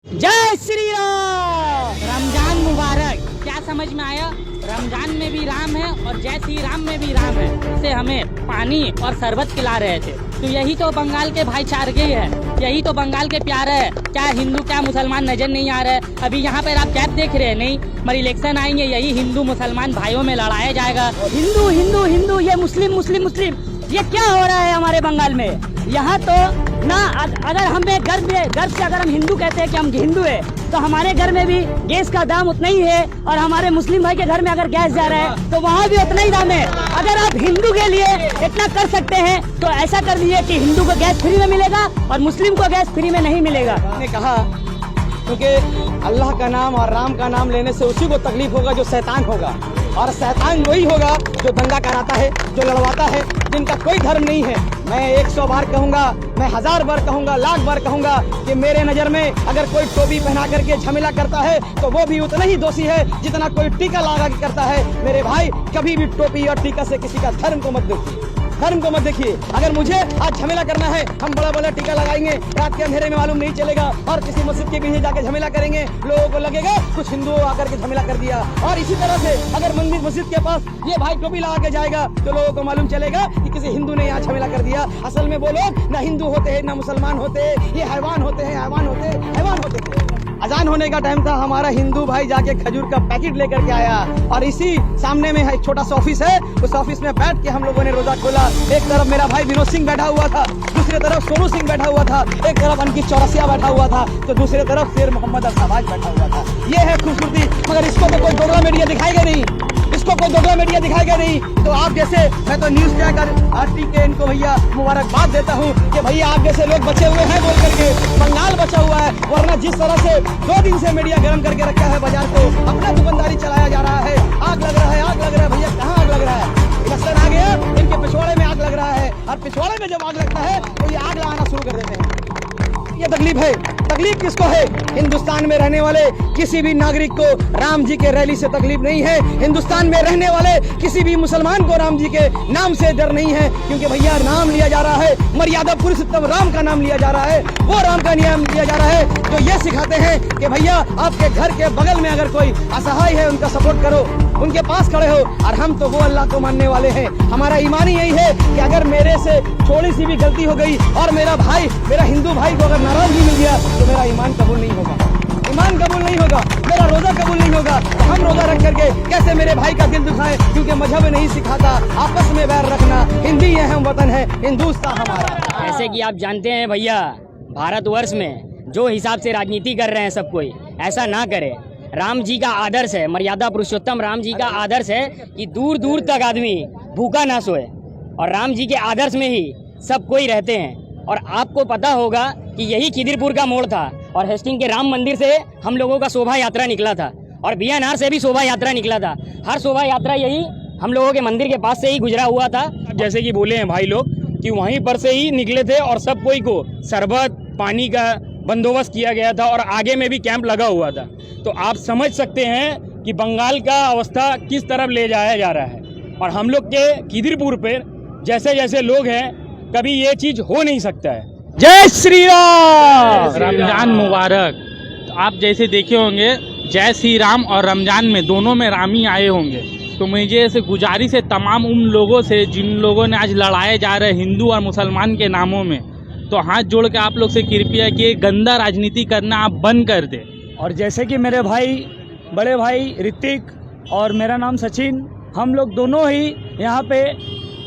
जय श्री राम। रमजान मुबारक। क्या समझ में आया? रमजान में भी राम है और जय श्री राम में भी राम है। इसे हमें पानी और शरबत खिला रहे थे। तो यही तो बंगाल के भाईचारे है, यही तो बंगाल के प्यार है। क्या हिंदू क्या मुसलमान नजर नहीं आ रहा है? अभी यहाँ पर आप क्या देख रहे हैं? नहीं, मगर इलेक्शन आएंगे, यही हिंदू मुसलमान भाइयों में लड़ाया जाएगा। हिंदू हिंदू हिंदू, ये मुस्लिम मुस्लिम मुस्लिम, ये क्या हो रहा है हमारे बंगाल में? यहाँ तो ना, अगर हमें गर्व से अगर हम हिंदू कहते हैं कि हम हिंदू है, तो हमारे घर में भी गैस का दाम उतना ही है, और हमारे मुस्लिम भाई के घर में अगर गैस जा रहा है तो वहाँ भी उतना ही दाम है। अगर आप हिंदू के लिए इतना कर सकते हैं तो ऐसा कर दीजिए कि हिंदू को गैस फ्री में मिलेगा और मुस्लिम को गैस फ्री में नहीं मिलेगा। ने कहा क्योंकि अल्लाह का नाम और राम का नाम लेने से उसी को तकलीफ होगा जो शैतान होगा, और शैतान वही होगा जो दंगा कराता है, जो लड़वाता है, जिनका कोई धर्म नहीं है। मैं 100 बार कहूँगा, मैं 1000 बार कहूँगा, लाख बार कहूँगा कि मेरे नज़र में अगर कोई टोपी पहना करके झमेला करता है तो वो भी उतना ही दोषी है जितना कोई टीका लगा के करता है। मेरे भाई, कभी भी टोपी और टीका से किसी का धर्म को मत देखिए, धर्म को मत देखिए। अगर मुझे आज झमेला करना है, हम बड़ा बड़ा टीका लगाएंगे, रात के अंधेरे में मालूम नहीं चलेगा, और किसी मस्जिद के पीछे जाके झमेला करेंगे, लोगों को लगेगा कुछ हिंदुओं आकर के झमेला कर दिया। और इसी तरह से अगर मंदिर मस्जिद के पास ये भाई टोपी लगा के जाएगा तो लोगों को मालूम चलेगा कि किसी हिंदू ने यहाँ झमेला कर दिया। असल में वो लोग ना हिंदू होते हैं ना मुसलमान होते हैं, ये हैवान होते हैं, हैवान होते हैं, हैवान होते हैं। अजान होने का टाइम था, हमारा हिंदू भाई जाके खजूर का पैकेट लेकर के आया, और इसी सामने में एक छोटा सा ऑफिस है, उस ऑफिस में बैठ के हम लोगों ने रोजा खोला। एक तरफ मेरा भाई विनोद सिंह बैठा हुआ था, दूसरी तरफ सोनू सिंह बैठा हुआ था, एक तरफ अंकित चौरसिया बैठा हुआ था, तो दूसरी तरफ शेर मोहम्मद अरशद बैठा हुआ था। ये है खूबसूरती। मगर इसको तो कोई दोगला मीडिया दिखाएगा नहीं, इसको कोई दोगला मीडिया दिखाएगा नहीं। तो आप जैसे, मैं तो न्यूज चैनल आरटी के इनको भैया मुबारकबाद देता हूँ कि भैया आप जैसे लोग बचे हुए हैं बोल करके बंगाल बचा हुआ है। वरना जिस तरह से 2 दिन से मीडिया गर्म करके रखा है बाजार को, अपना दुकानदारी चलाया जा रहा है, आग लग रहा है, आग लग रहा है। भैया कहाँ आग लग रहा है? इलेक्शन आ गया, इनके पिछवाड़े में आग लग रहा है, और पिछवाड़े में जब आग लगता है तो ये आग लगाना शुरू कर देते हैं। ये तकलीफ है। तकलीफ किसको है? हिंदुस्तान में रहने वाले किसी भी नागरिक को राम जी के रैली से तकलीफ नहीं है। हिंदुस्तान में रहने वाले किसी भी मुसलमान को राम जी के नाम से डर नहीं है, क्योंकि भैया नाम लिया जा रहा है, मर्यादा पुरुषोत्तम राम का नाम लिया जा रहा है, वो राम का नियम लिया जा रहा है। तो ये सिखाते हैं कि भैया आपके घर के बगल में अगर कोई असहाय है उनका सपोर्ट करो, उनके पास खड़े हो। और हम तो वो अल्लाह को मानने वाले हैं। हमारा ईमान ही यही है कि अगर मेरे से थोड़ी सी भी गलती हो गई और मेरा भाई, मेरा हिंदू भाई को अगर नाराजगी मिल गया तो मेरा ईमान कबूल नहीं होगा, ईमान कबूल नहीं होगा, मेरा रोजा कबूल नहीं होगा। तो हम रोजा रख करके कैसे मेरे भाई का दिल दुखाए? क्योंकि मजहब नहीं सिखाता आपस में बैर रखना। हिंदी है, हम वतन है, हिंदुस्तान हमारा। जैसे कि आप जानते हैं भैया, भारतवर्ष में जो हिसाब से राजनीति कर रहे हैं सब कोई, ऐसा ना करे। राम जी का आदर्श है, मर्यादा पुरुषोत्तम राम जी का आदर्श है कि दूर दूर तक आदमी भूखा ना सोए, और राम जी के आदर्श में ही सब कोई रहते हैं। और आपको पता होगा कि यही खिदिरपुर का मोड़ था, और हेस्टिंग के राम मंदिर से हम लोगों का शोभा यात्रा निकला था, और बीएनआर से भी शोभा यात्रा निकला था। हर शोभा यात्रा यही हम लोगों के मंदिर के पास से ही गुजरा हुआ था। जैसे कि बोले हैं भाई लोग कि वहीं पर से ही निकले थे, और सब कोई को शरबत पानी का बंदोबस्त किया गया था, और आगे में भी कैंप लगा हुआ था। तो आप समझ सकते हैं कि बंगाल का अवस्था किस तरफ ले जाया जा रहा है। और हम लोग के खिदिरपुर पर जैसे जैसे लोग हैं, कभी ये चीज हो नहीं सकता है। जय श्री राम। रमजान मुबारक। तो आप जैसे देखे होंगे, जय श्री राम और रमजान में दोनों में राम ही आए होंगे। तो मुझे ऐसे गुजारिश है तमाम उन लोगों से जिन लोगों ने आज लड़ाए जा रहे हिंदू और मुसलमान के नामों में, तो हाथ जोड़ के आप लोग से कृपया कि गंदा राजनीति करना आप बंद कर दे। और जैसे कि मेरे भाई, बड़े भाई ऋतिक और मेरा नाम सचिन, हम लोग दोनों ही यहाँ पे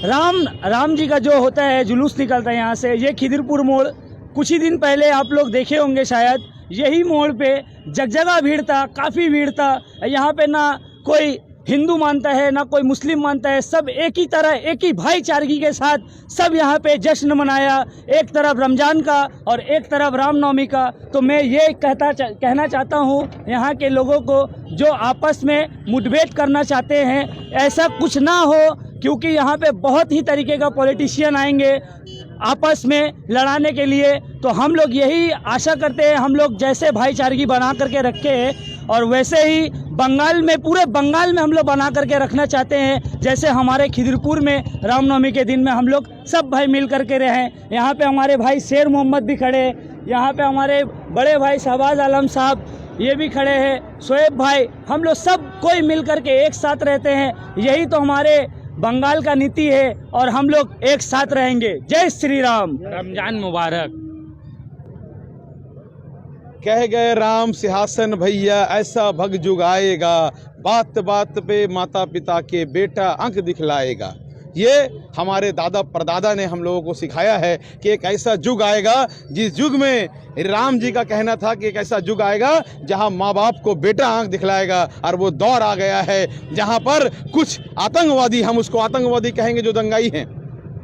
राम जी का जो होता है जुलूस निकलता है यहाँ से। ये खिदिरपुर मोड़, कुछ ही दिन पहले आप लोग देखे होंगे शायद, यही मोड़ पे जगह भीड़ था, काफ़ी भीड़ था। यहाँ पे ना कोई हिंदू मानता है ना कोई मुस्लिम मानता है, सब एक ही तरह, एक ही भाईचारगी के साथ सब यहाँ पे जश्न मनाया, एक तरफ रमजान का और एक तरफ रामनवमी का। तो मैं ये कहना चाहता हूँ यहाँ के लोगों को जो आपस में मुठभेड़ करना चाहते हैं, ऐसा कुछ ना हो, क्योंकि यहाँ पे बहुत ही तरीके का पॉलिटिशियन आएंगे आपस में लड़ाने के लिए। तो हम लोग यही आशा करते हैं, हम लोग जैसे भाईचारगी बना करके रखे हैं, और वैसे ही बंगाल में, पूरे बंगाल में हम लोग बना करके रखना चाहते हैं। जैसे हमारे खिदिरपुर में रामनवमी के दिन में हम लोग सब भाई मिल करके रहें। यहाँ पे हमारे भाई शेर मोहम्मद भी खड़े, यहाँ पे हमारे बड़े भाई शहबाज आलम साहब ये भी खड़े हैं, शोएब भाई, हम लोग सब कोई मिल कर के एक साथ रहते हैं। यही तो हमारे बंगाल का नीति है और हम लोग एक साथ रहेंगे। जय श्री राम। रमजान मुबारक। कह गए राम सिंहासन भैया ऐसा भग जुग आएगा, बात बात पे माता पिता के बेटा अंक दिखलाएगा। ये हमारे दादा परदादा ने हम लोगों को सिखाया है कि एक ऐसा युग आएगा जिस युग में राम जी का कहना था कि एक ऐसा युग आएगा जहां माँ बाप को बेटा आंख दिखलाएगा। और वो दौर आ गया है जहां पर कुछ आतंकवादी, हम उसको आतंकवादी कहेंगे जो दंगाई हैं,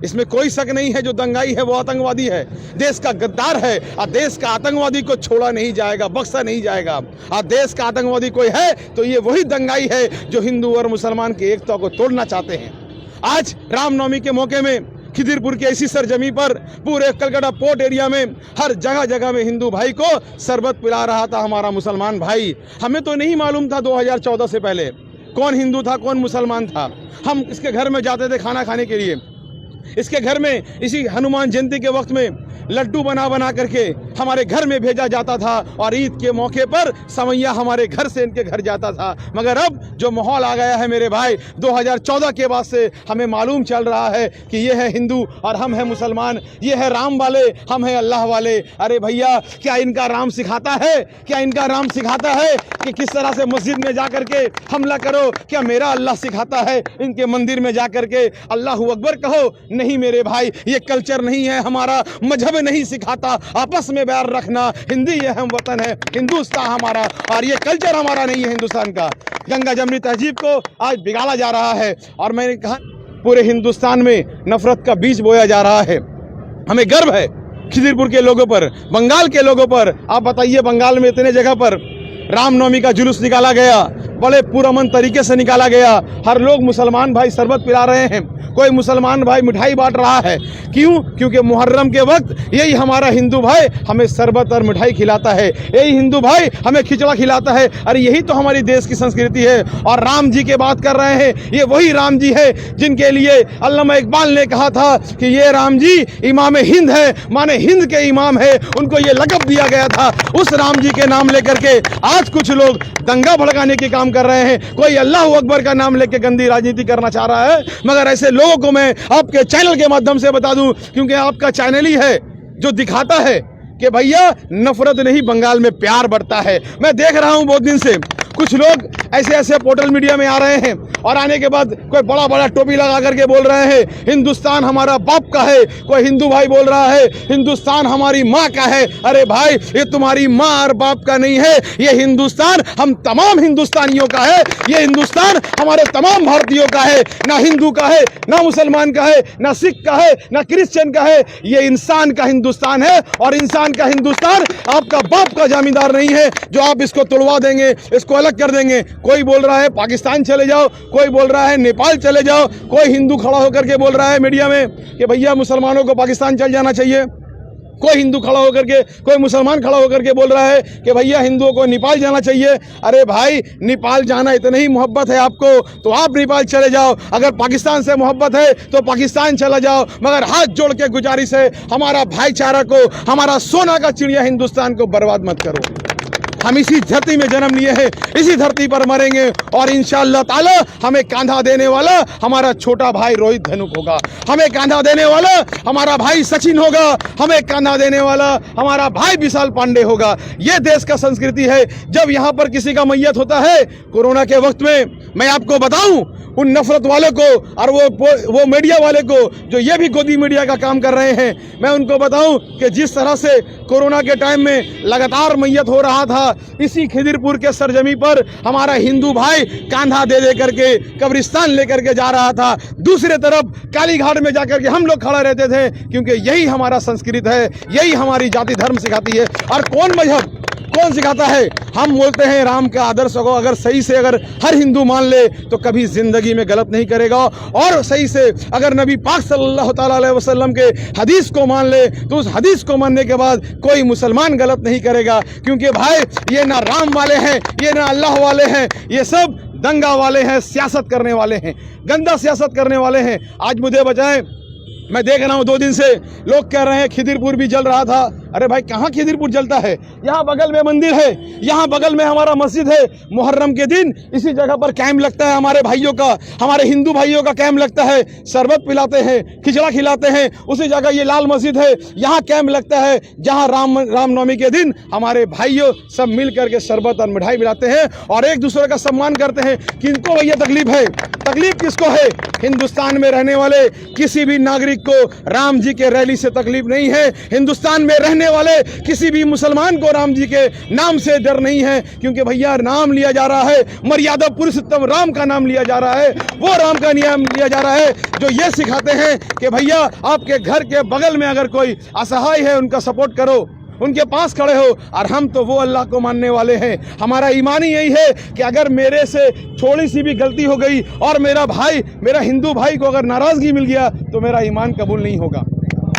इसमें कोई शक नहीं है, जो दंगाई है वो आतंकवादी है, देश का गद्दार है। और देश का आतंकवादी को छोड़ा नहीं जाएगा, बख्शा नहीं जाएगा। और देश का आतंकवादी कोई है तो ये वही दंगाई है जो हिंदू और मुसलमान की एकता को तोड़ना चाहते हैं। आज रामनवमी के मौके में खिदिरपुर की ऐसी सरजमी पर पूरे कलकत्ता पोर्ट एरिया में हर जगह जगह में हिंदू भाई को शरबत पिला रहा था हमारा मुसलमान भाई। हमें तो नहीं मालूम था 2014 से पहले कौन हिंदू था कौन मुसलमान था। हम इसके घर में जाते थे खाना खाने के लिए, इसके घर में इसी हनुमान जयंती के वक्त में लड्डू बना बना करके हमारे घर में भेजा जाता था और ईद के मौके पर समैया हमारे घर से इनके घर जाता था। मगर अब जो माहौल आ गया है मेरे भाई 2014 के बाद से हमें मालूम चल रहा है कि ये है हिंदू और हम हैं मुसलमान, ये है राम वाले हम हैं अल्लाह वाले। अरे भैया क्या इनका राम सिखाता है, क्या इनका राम सिखाता है कि किस तरह से मस्जिद में जा करके हमला करो? क्या मेरा अल्लाह सिखाता है इनके मंदिर में जा करके अल्लाह अकबर कहो? नहीं मेरे भाई, ये कल्चर नहीं है हमारा, मजहब नहीं सिखाता आपस में बैर रखना। हिंदी ये हम वतन है, हिंदुस्तान हमारा, और ये कल्चर हमारा नहीं है हिंदुस्तान का। गंगा जमनी तहजीब को आज बिगाड़ा जा रहा है और मैंने कहा पूरे हिंदुस्तान में नफरत का बीज बोया जा रहा है। हमें गर्व है खिदिरपुर के लोगों पर, बंगाल के लोगों पर। आप बताइए बंगाल में इतने जगह पर रामनवमी का जुलूस निकाला गया, बड़े पुरअमन तरीके से निकाला गया। हर लोग मुसलमान भाई शरबत पिला रहे हैं, कोई मुसलमान भाई मिठाई बांट रहा है। क्यों? क्योंकि मुहर्रम के वक्त यही हमारा हिंदू भाई हमें शरबत और मिठाई खिलाता है, यही हिंदू भाई हमें खिचड़ा खिलाता है। अरे यही तो हमारी देश की संस्कृति है। और राम जी की बात कर रहे हैं, ये वही राम जी है जिनके लिए अल्लामा इकबाल ने कहा था कि ये राम जी इमाम हिंद है, माने हिंद के इमाम है। उनको ये लक़ब दिया गया था। उस राम जी के नाम लेकर के आज कुछ लोग दंगा भड़काने के काम कर रहे हैं, कोई अल्लाह अकबर का नाम लेके गंदी राजनीति करना चाह रहा है। मगर ऐसे लोगों को मैं आपके चैनल के माध्यम से बता दूं, क्योंकि आपका चैनल ही है जो दिखाता है कि भैया नफरत नहीं बंगाल में प्यार बढ़ता है। मैं देख रहा हूं बहुत दिन से कुछ लोग ऐसे ऐसे पोर्टल मीडिया में आ रहे हैं और आने के बाद कोई बड़ा बड़ा टोपी लगा करके बोल रहे हैं हिंदुस्तान हमारा बाप का है। कोई हिंदू भाई बोल रहा है हिंदुस्तान हमारी माँ का है। अरे भाई ये तुम्हारी माँ और बाप का नहीं है, ये हिंदुस्तान हम तमाम हिंदुस्तानियों का है, ये हिंदुस्तान हमारे तमाम भारतीयों का है। ना हिंदू का है, ना मुसलमान का है, ना सिख का है, ना क्रिश्चियन का है। ये इंसान का हिंदुस्तान है और इंसान का हिंदुस्तान आपका बाप का जमींदार नहीं है जो आप इसको तोड़वा देंगे, इसको अलग कर देंगे। कोई बोल रहा है पाकिस्तान चले जाओ, कोई बोल रहा है नेपाल चले जाओ, कोई हिंदू खड़ा होकर के बोल रहा है मीडिया में कि भैया मुसलमानों को पाकिस्तान चल जाना चाहिए। कोई हिंदू खड़ा होकर के, कोई मुसलमान खड़ा होकर के बोल रहा है कि भैया हिंदुओं को नेपाल जाना चाहिए। अरे भाई नेपाल जाना इतनी ही मोहब्बत है आपको तो आप नेपाल चले जाओ, अगर पाकिस्तान से मोहब्बत है तो पाकिस्तान चला जाओ। मगर हाथ जोड़ के गुजारिश है हमारा भाईचारा को, हमारा सोना का चिड़िया हिंदुस्तान को बर्बाद मत करो। हम इसी धरती में जन्म लिए हैं, इसी धरती पर मरेंगे और इंशाअल्लाह ताला हमें कांधा देने वाला हमारा छोटा भाई रोहित धनुक होगा, हमें कांधा देने वाला हमारा भाई सचिन होगा, हमें कांधा देने वाला हमारा भाई विशाल पांडे होगा। ये देश का संस्कृति है। जब यहाँ पर किसी का मैयत होता है कोरोना के वक्त में, मैं आपको बताऊं उन नफरत वालों को और वो मीडिया वाले को जो ये भी गोदी मीडिया का काम कर रहे हैं, मैं उनको बताऊं कि जिस तरह से कोरोना के टाइम में लगातार मैयत हो रहा था, इसी खिदिरपुर के सरजमी पर हमारा हिंदू भाई कांधा दे दे करके कब्रिस्तान लेकर के जा रहा था। दूसरे तरफ कालीघाट में जाकर के हम लोग खड़ा रहते थे, क्योंकि यही हमारा संस्कृत है, यही हमारी जाति धर्म सिखाती है। और कौन मजहब कौन सिखाता है? हम बोलते हैं राम के आदर्श को अगर सही से अगर हर हिंदू मान ले तो कभी जिंदगी में गलत नहीं करेगा, और सही से अगर नबी पाक सल्लल्लाहु अलैहि वसल्लम के हदीस को मान ले तो उस हदीस को मानने के बाद कोई मुसलमान गलत नहीं करेगा। क्योंकि भाई ये ना राम वाले हैं, ये ना अल्लाह वाले हैं, ये सब दंगा वाले हैं, सियासत करने वाले हैं, गंदा सियासत करने वाले हैं। आज मुझे बचाएं मैं देख रहा हूँ 2 दिन से लोग कह रहे हैं खिदिरपुर भी जल रहा था। अरे भाई कहाँ खिदिरपुर जलता है? यहाँ बगल में मंदिर है, यहाँ बगल में हमारा मस्जिद है। मुहर्रम के दिन इसी जगह पर कैंप लगता है हमारे भाइयों का, हमारे हिंदू भाइयों का कैंप लगता है। शरबत पिलाते हैं, खिचड़ा खिलाते हैं। उसी जगह ये लाल मस्जिद है, यहाँ कैंप लगता है, जहाँ रामनवमी के दिन हमारे भाइयों सब मिल करके शरबत और मिठाई पिलाते हैं और एक दूसरे का सम्मान करते हैं। किनको भैया तकलीफ है? तकलीफ किसको है? हिंदुस्तान में रहने वाले किसी भी नागरिक को राम जी के रैली से तकलीफ नहीं है। हिंदुस्तान में रहने वाले किसी भी मुसलमान को राम जी के नाम से डर नहीं है, क्योंकि भैया नाम लिया जा रहा है, मर्यादा पुरुषोत्तम राम का नाम लिया जा रहा है। वो राम का नियम लिया जा रहा है जो ये सिखाते हैं कि भैया आपके घर के बगल में अगर कोई असहाय है उनका सपोर्ट करो, उनके पास खड़े हो। और हम तो वो अल्लाह को मानने वाले हैं। हमारा ईमान ही यही है कि अगर मेरे से थोड़ी सी भी गलती हो गई और मेरा भाई, मेरा हिंदू भाई को अगर नाराजगी मिल गया तो मेरा ईमान कबूल नहीं होगा,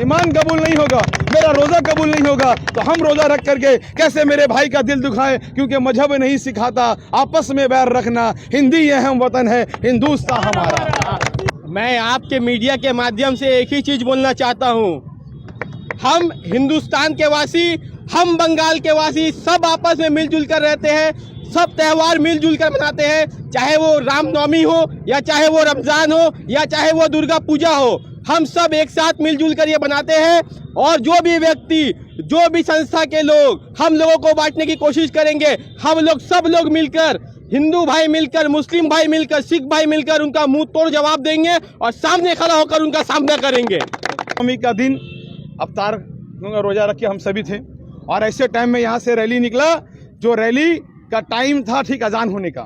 ईमान कबूल नहीं होगा, मेरा रोजा कबूल नहीं होगा। तो हम रोजा रख करके कैसे मेरे भाई का दिल दुखाएं? क्योंकि मजहब नहीं सिखाता आपस में बैर रखना। हिंदी ये हम वतन है, हिंदुस्तान हमारा। मैं आपके मीडिया के माध्यम से एक ही चीज बोलना चाहता हूँ, हम हिंदुस्तान के वासी, हम बंगाल के वासी सब आपस में मिलजुल कर रहते हैं, सब त्यौहार मिलजुल कर मनाते हैं, चाहे वो रामनवमी हो या चाहे वो रमजान हो या चाहे वो दुर्गा पूजा हो। हम सब एक साथ मिलजुल कर ये बनाते हैं और जो भी व्यक्ति, जो भी संस्था के लोग हम लोगों को बांटने की कोशिश करेंगे, हम लोग सब लोग मिलकर, हिंदू भाई मिलकर, मुस्लिम भाई मिलकर, सिख भाई मिलकर उनका मुंह तोड़ जवाब देंगे और सामने खड़ा होकर उनका सामना करेंगे। रामनवमी का दिन अवतार रोजा रख के हम सभी थे और ऐसे टाइम में यहाँ से रैली निकला, जो रैली का टाइम था ठीक अजान होने का।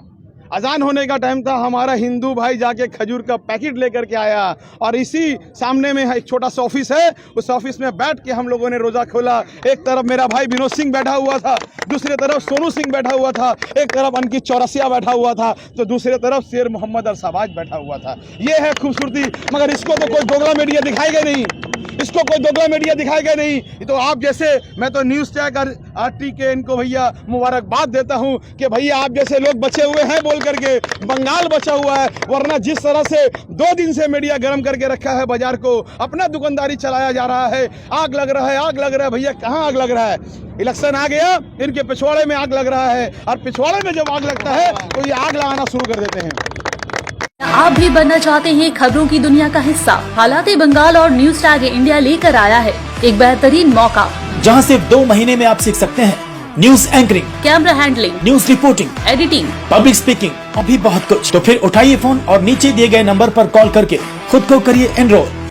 अजान होने का टाइम था, हमारा हिंदू भाई जाके खजूर का पैकेट लेकर के आया और इसी सामने में एक छोटा सा ऑफिस है, उस ऑफिस में बैठ के हम लोगों ने रोजा खोला। एक तरफ मेरा भाई विनोद सिंह बैठा हुआ था, दूसरी तरफ सोनू सिंह बैठा हुआ था, एक तरफ अंकित चौरसिया बैठा हुआ था, तो दूसरी तरफ शेर मोहम्मद और शहबाज बैठा हुआ था। ये है खूबसूरती। मगर इसको तो कोई दोगला मीडिया दिखाएगा नहीं, इसको कोई दोगला मीडिया दिखाएगा नहीं। तो आप जैसे, मैं तो न्यूज़ चैक और RT के इनको भैया मुबारकबाद देता हूं कि भैया आप जैसे लोग बचे हुए हैं बोल करके बंगाल बचा हुआ है। वरना जिस तरह से 2 दिन से मीडिया गर्म करके रखा है बाजार को, अपना दुकानदारी चलाया जा रहा है, आग लग रहा है, आग लग रहा है। भैया कहाँ आग लग रहा है? इलेक्शन आ गया, इनके पिछवाड़े में आग लग रहा है और पिछवाड़े में जब आग लगता है तो ये आग लगाना शुरू कर देते हैं। आप भी बनना चाहते हैं खबरों की दुनिया का हिस्सा? हालाते बंगाल और न्यूज टैग इंडिया लेकर आया है एक बेहतरीन मौका, जहां सिर्फ 2 महीने में आप सीख सकते हैं news anchoring, camera handling, news reporting, editing, public speaking और भी बहुत कुछ। तो फिर उठाइए फोन और नीचे दिए गए नंबर पर कॉल करके खुद को करिए एनरोल।